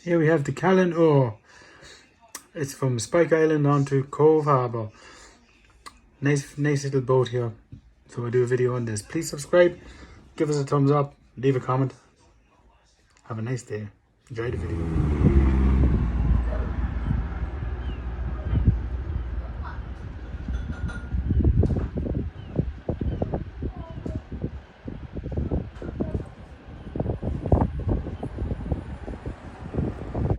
Here we have the CAILIN OIR. It's from Spike Island on to Cove Harbour. Nice little boat here. So I'll do a video on this. Please subscribe, give us a thumbs up, leave a comment. Have a nice day. Enjoy the video.